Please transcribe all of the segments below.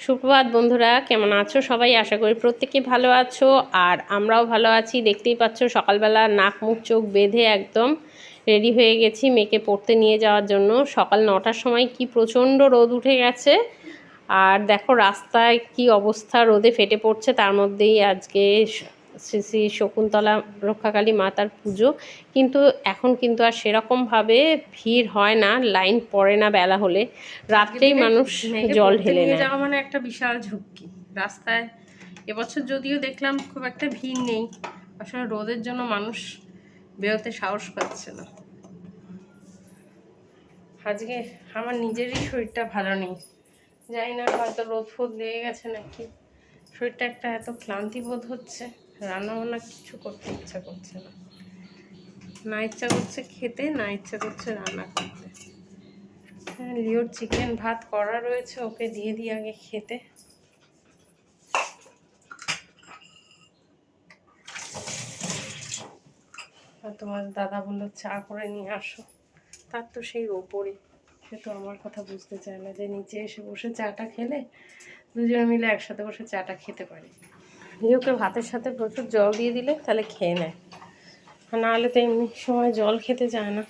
সুপ্রভাত বন্ধুরা, কেমন আছো সবাই? আশা করি প্রত্যেকে ভালো আছো আর আমরাও ভালো আছি। দেখতেই পাচ্ছ সকালবেলা নাক মুখ চোখ বেঁধে একদম রেডি হয়ে গেছি মেয়েকে পড়তে নিয়ে যাওয়ার জন্য। সকাল 9টার সময় কি প্রচণ্ড রোদ উঠে গেছে, আর দেখো রাস্তায় কি অবস্থা, রোদে ফেটে পড়ছে। তার মধ্যেই আজকে শ্রী শ্রী শকুন্তলা রক্ষাকালী মাতার পুজো, কিন্তু এখন কিন্তু আর সেরকমভাবে ভিড় হয় না, লাইন পড়ে না বেলা হলে, রাত্রেই মানুষ জল ঢেলে নেয়। যাওয়া মানে একটা বিশাল ঝুঁকি রাস্তায়। এবছর যদিও দেখলাম খুব একটা ভিড় নেই, আসলে রোদের জন্য মানুষ বেরোতে সাহস পাচ্ছে না। আজকে আমার নিজেরই শরীরটা ভালো নেই, জানি না হয়তো রোদ ফোদ লেগে গেছে নাকি, শরীরটা একটা এত ক্লান্তি বোধ হচ্ছে, রান্নাবান্না কিছু করতে ইচ্ছা করছে না, না ইচ্ছা করছে খেতে, না ইচ্ছা করছে রান্না করতে। হ্যাঁ, লিওর চিকেন ভাত করা রয়েছে, ওকে দিয়ে দিই আগে খেতে। আর তোমার দাদা বললো চা করে নিয়ে আসো, তার তো সেই ওপরে, সে তো আমার কথা বুঝতে চায় না যে নিচে এসে বসে চাটা খেলে দুজনে মিলে একসাথে বসে চাটা খেতে পারি। লিওকে ভাতের সাথে প্রচুর জল দিয়ে দিলে তাহলে খেয়ে নেয়, নাহলে তো এমনি সময় জল খেতে চায় না।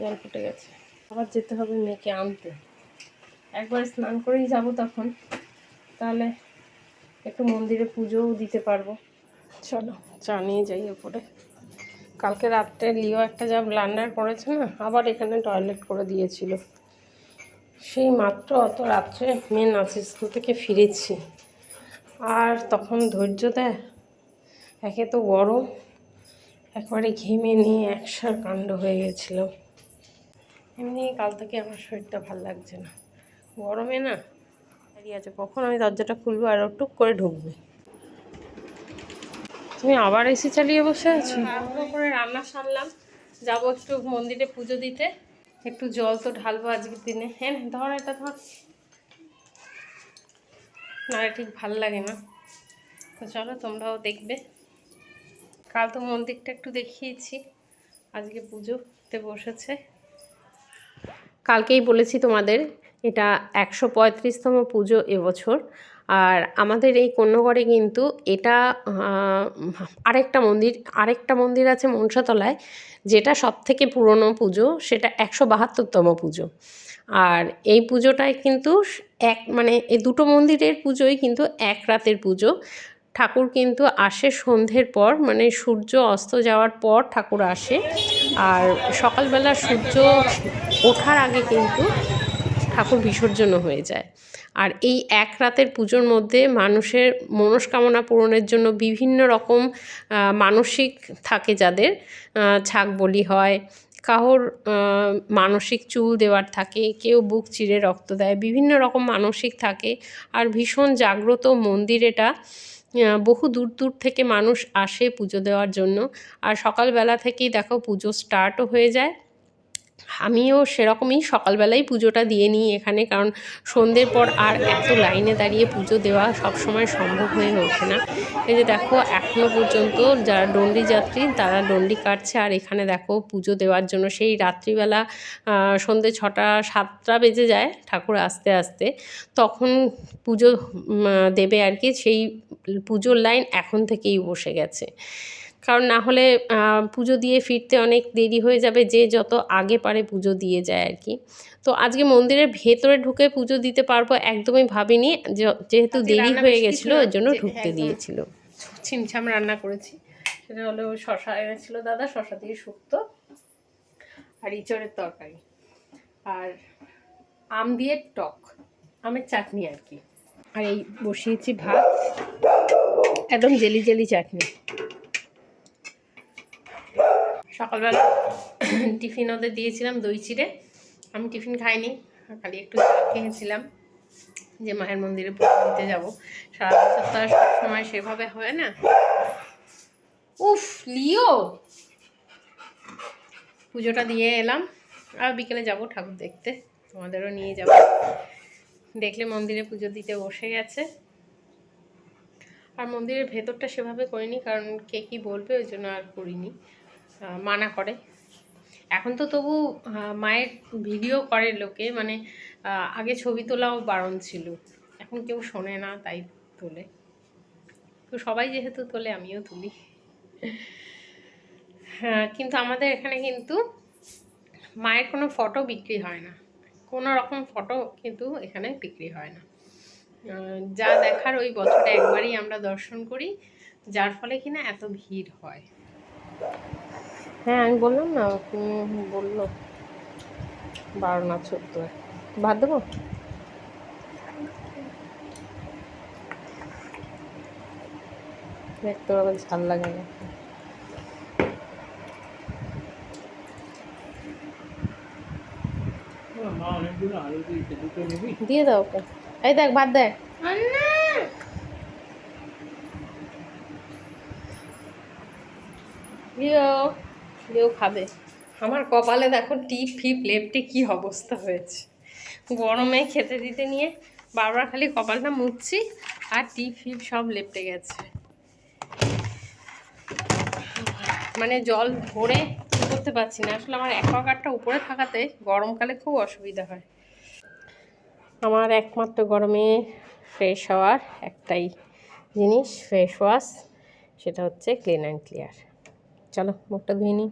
জল ফুটে গেছে, আবার যেতে হবে মেয়েকে আনতে। একবার স্নান করেই যাব তখন, তাহলে একটু মন্দিরে পুজোও দিতে পারবো। চলো চা নিয়ে যাই ওপরে। কালকে রাত্রে লিও একটা যা ব্লান্ডার করেছে না, আবার এখানে টয়লেট করে দিয়েছিল। সেই মাত্র অত রাত্রে মেয়ে নাচের স্কুল থেকে ফিরেছি, আর তখন ধৈর্য দেয়, একে তো গরম, একবারে ঘেমে নিয়ে একসার কাণ্ড হয়ে গেছিল। এমনি কাল থেকে আমার শরীরটা ভাল লাগছে না, গরমে না দাঁড়িয়ে আছে, কখন আমি দরজাটা খুলবো আর টুক করে ঢুকবে। তুমি আবার এসি চালিয়ে বসে আছো? করে রান্না সারলাম, যাবো একটু মন্দিরে পুজো দিতে, একটু জল তো ঢালবো আজকের দিনে। হ্যাঁ ধর, এটা ধর, না ঠিক ভাল লাগে না। তো চলো তোমরাও দেখবে। কাল তো মন্দিরটা একটু দেখিয়েছি, আজকে পুজোতে বসেছে। কালকেই বলেছি তোমাদের, এটা 135তম পুজো এবছর। আর আমাদের এই কন্যগড়ে কিন্তু এটা আরেকটা মন্দির আছে মনসাতলায়, যেটা সবথেকে পুরনো পুজো, সেটা 172তম পুজো। আর এই পুজোটায় কিন্তু এই দুটো মন্দিরের পুজোই কিন্তু এক রাতের পুজো। ঠাকুর কিন্তু আসে সন্ধ্যের পর, মানে সূর্য অস্ত যাওয়ার পর ঠাকুর আসে, আর সকালবেলা সূর্য ওঠার আগে কিন্তু ঠাকুর বিসর্জনও হয়ে যায়। আর এই এক রাতের পুজোর মধ্যে মানুষের মনস্কামনা পূরণের জন্য বিভিন্ন রকম মানসিক থাকে, যাদের ছাগ বলি হয়, কারোর মানসিক চুল দেওয়ার থাকে, কেউ বুক চিরে রক্ত দেয়, বিভিন্ন রকম মানসিক থাকে। আর ভীষণ জাগ্রত মন্দির এটা, বহু দূর দূর থেকে মানুষ আসে পুজো দেওয়ার জন্য। আর সকালবেলা থেকেই দেখো পুজো স্টার্টও হয়ে যায়। আমিও সেরকমই সকালবেলাই পুজোটা দিয়ে নিই এখানে, কারণ সন্ধ্যের পর আর এত লাইনে দাঁড়িয়ে পুজো দেওয়া সবসময় সম্ভব হয়ে ওঠে না। এই যে দেখো এখনও পর্যন্ত যারা ডন্ডি যাত্রী তারা ডন্ডি কাটছে, আর এখানে দেখো পুজো দেওয়ার জন্য সেই রাত্রিবেলা সন্ধ্যে 6টা-7টা বেজে যায় ঠাকুর আস্তে আস্তে, তখন পুজো দেবে আর কি। সেই পুজোর লাইন এখন থেকেই বসে গেছে, কারণ না হলে পুজো দিয়ে ফিরতে অনেক দেরি হয়ে যাবে, যে যত আগে পারে পুজো দিয়ে যায় আর কি। তো আজকে মন্দিরের ভেতরে ঢুকে পুজো দিতে পারবো একদমই ভাবিনি, যেহেতু দেরি হয়ে গেছিলো ওই জন্য ঢুকতে দিয়েছিল। ছিমছাম রান্না করেছি, সেটা হলো শশা এনেছিলো দাদা, শশা দিয়ে শুক্তো, আর ইঁচড়ের তরকারি, আর আম দিয়ে টক, আমের চাটনি আর কি। আর এই বসিয়েছি ভাত, একদম জেলি জেলি চাটনি। সকালবেলা টিফিন ওদের দিয়েছিলাম দই চিড়ে, আমি টিফিন খাইনি, খালি একটু চা খেয়েছিলাম, যে মায়ের মন্দিরে পুজো দিতে যাবো। সারা বছর তো আর সময় সেভাবে হয় না। উফ লিও, পুজোটা দিয়ে এলাম, আর বিকেলে যাব ঠাকুর দেখতে, তোমাদেরও নিয়ে যাব। দেখলে মন্দিরে পুজো দিতে বসে গেছে। আর মন্দিরের ভেতরটা সেভাবে করিনি, কারণ কে কী বলবে ওই জন্য আর করিনি, মানা করে। এখন তো তবু মায়ের ভিডিও করে লোকে, মানে আগে ছবি তোলাও বারণ ছিল, এখন কেউ শোনে না তাই তোলে, তো সবাই যেহেতু তোলে আমিও তুলি। হ্যাঁ, কিন্তু আমাদের এখানে কিন্তু মায়ের কোনো ফটো বিক্রি হয় না, কোনো রকম ফটো কিন্তু এখানে বিক্রি হয় না। যা দেখার ওই বছরে একবারই আমরা দর্শন করি, যার ফলে কিনা এত ভিড় হয়। হ্যাঁ আমি বললাম না, বললো 12 না 14 ভাত দেবো। দেখতে আবার ঝাল লাগে না। দিয়ে দাও ওকে। এই দেখ ভাত দেখ। লিও খাবে। আমার কপালে দেখো টিপ ফিপ লেপটে কি অবস্থা হয়েছে, গরমে খেতে দিতে নিয়ে বারবার খালি কপালটা মুছছি আর টিপ ফিপ সব লেপটে গেছে। মানে জল ভরে করতে পারছি না, আসলে আমার অ্যাকোয়াগার্ডটা উপরে থাকাতে গরমকালে খুব অসুবিধা হয়। আমার একমাত্র গরমে ফ্রেশ হওয়ার একটাই জিনিস, ফেস ওয়াশ, সেটা হচ্ছে ক্লিন অ্যান্ড ক্লিয়ার। চলো মুখটা ধুয়ে নিই।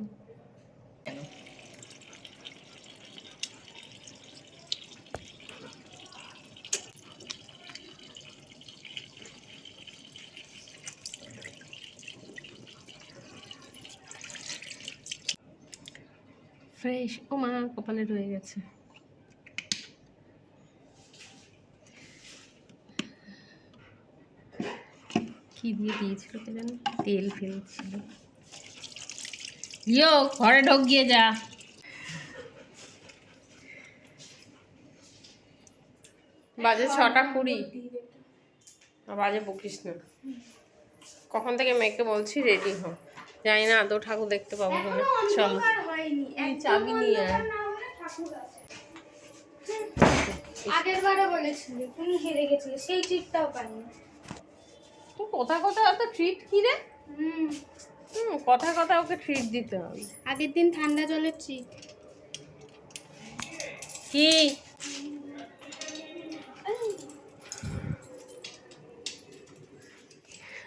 ফ্রেশ, ও মা কপালে রয়ে গেছে। কি দিয়ে দিয়েছিল কে জানি, তেল ফেলছিল। ইয়ো ঘরে ঢোক গিয়ে যা। বাজে 6:20, বাজে বকিস না। কখন থেকে মেয়েকে বলছি রেডি হ, জানি না আদৌ ঠাকুর দেখতে পাবো কিনা। চলো চাবি নিয়ে আয়। আগের বারে বলেছিলি তুমি হেরে গেছিলে, সেই ট্রিটটাও পাইনি। তো কোথায় কোথায় অত ট্রিট কি রে? কথায় কথায় ওকে ট্রিট দিতে হবে। আগের দিন ঠান্ডা জলের ট্রিট। কি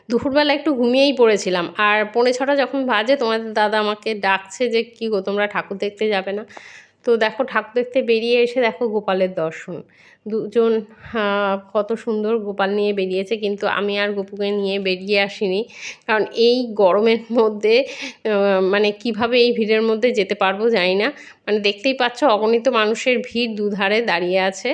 দুপুরবেলা একটু ঘুমিয়েই পড়েছিলাম, আর 5:45 যখন বাজে তোমাদের দাদা আমাকে ডাকছে যে কী গো তোমরা ঠাকুর দেখতে যাবে না? তো দেখো ঠাকুর দেখতে বেরিয়ে এসে দেখো গোপালের দর্শন, দুজন কত সুন্দর গোপাল নিয়ে বেরিয়েছে, কিন্তু আমি আর গপুকে নিয়ে বেরিয়ে আসিনি, কারণ এই গরমের মধ্যে মানে কিভাবে এই ভিড়ের মধ্যে যেতে পারবো জানি না। মানে দেখতেই পাচ্ছ অগণিত মানুষের ভিড় দুধারে দাঁড়িয়ে আছে,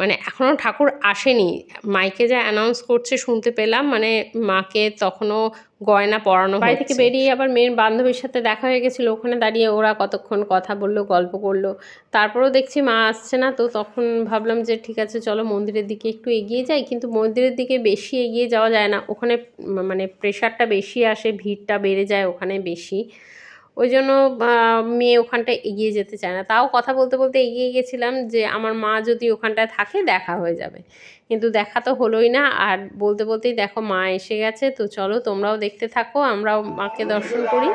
মানে এখনও ঠাকুর আসেনি। মাইকে যা অ্যানাউন্স করছে শুনতে পেলাম, মানে মাকে তখনও গয়না পরানো। বাড়ি থেকে বেরিয়ে আবার মেয়ের বান্ধবীর সাথে দেখা হয়ে গেছিলো, ওখানে দাঁড়িয়ে ওরা কতক্ষণ কথা বললো, গল্প করলো। তারপরেও দেখছি মা আসছে না, তো তখন ভাবলাম যে ঠিক আছে চলো মন্দিরের দিকে একটু এগিয়ে যাই, কিন্তু মন্দিরের দিকে বেশি এগিয়ে যাওয়া যায় না, ওখানে মানে প্রেশারটা বেশি আসে, ভিড়টা বেড়ে যায় ওখানে বেশি, ওই জন্য মেয়ে ওখানটায় এগিয়ে যেতে চায় না। তাও কথা বলতে বলতে এগিয়ে গেছিলাম যে আমার মা যদি ওখানটায় থাকে দেখা হয়ে যাবে, কিন্তু দেখা তো হলোই না। আর বলতে বলতেই দেখো মা এসে গেছে, তো চলো তোমরাও দেখতে থাকো, আমরাও মাকে দর্শন করি।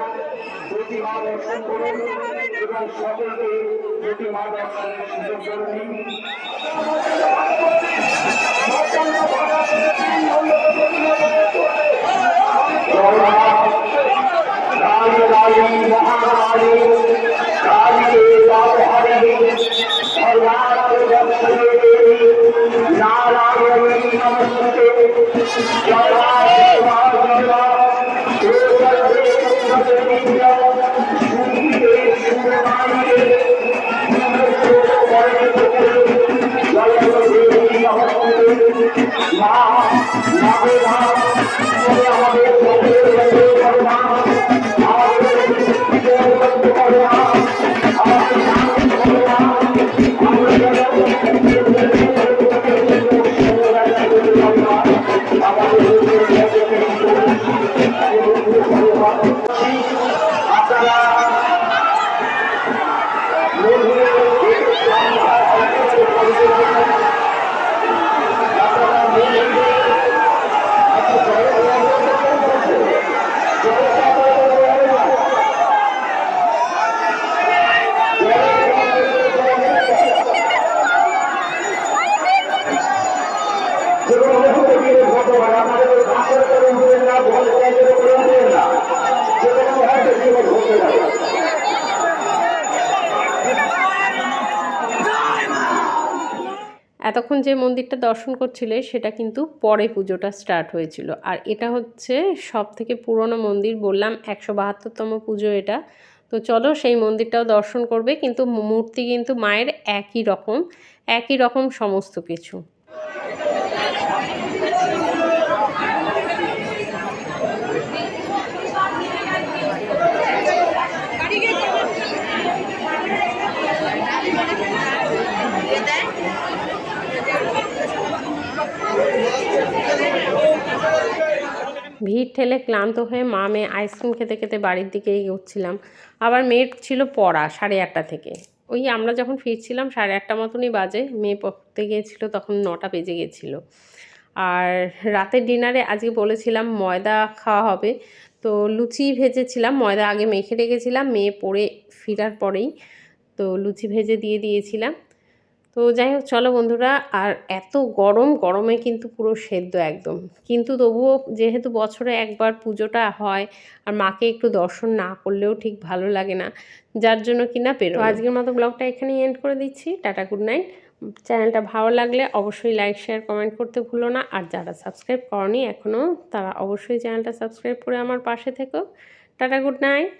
এতক্ষণ যে মন্দিরটা দর্শন করছিলে সেটা কিন্তু পরে পুজোটা স্টার্ট হয়েছিল। আর এটা হচ্ছে সব থেকে পুরনো মন্দির, বললাম 172তম পুজো এটা। তো চলো সেই মন্দিরটাও দর্শন করবে, কিন্তু মূর্তি কিন্তু মায়ের একই রকম সমস্ত কিছু। ভিড় ঠেলে ক্লান্ত হয়ে মা মেয়ে আইসক্রিম খেতে খেতে বাড়ির দিকে এগোচ্ছিলাম। আবার মেয়ের ছিল পড়া 8:30 থেকে। ওই আমরা যখন ফিরছিলাম 8:30 মতনই বাজে, মেয়ে পড়তে গিয়েছিল তখন 9টা বেজে গেছিলো। আর রাতের ডিনারে আজকে বলেছিলাম ময়দা খাওয়া হবে, তো লুচি ভেজেছিলাম, ময়দা আগে মেখে রেখেছিলাম, মেয়ে পড়ে ফেরার পরেই তো লুচি ভেজে দিয়ে দিয়েছিলাম। তো যাই হোক চলো বন্ধুরা, আর এত গরমে কিন্তু পুরো সেদ্ধ একদম, কিন্তু তবুও যেহেতু বছরে একবার পুজোটা হয় আর মাকে একটু দর্শন না করলেও ঠিক ভালো লাগে না, যার জন্য কিনা তো আজকের মতো ব্লগটা এখানেই এন্ড করে দিচ্ছি। Tata, good night. চ্যানেলটা ভালো লাগলে অবশ্যই লাইক শেয়ার কমেন্ট করতে ভুলো না, আর যারা সাবস্ক্রাইব করনি এখনও তারা অবশ্যই চ্যানেলটা সাবস্ক্রাইব করে আমার পাশে থেকো। Tata, good night.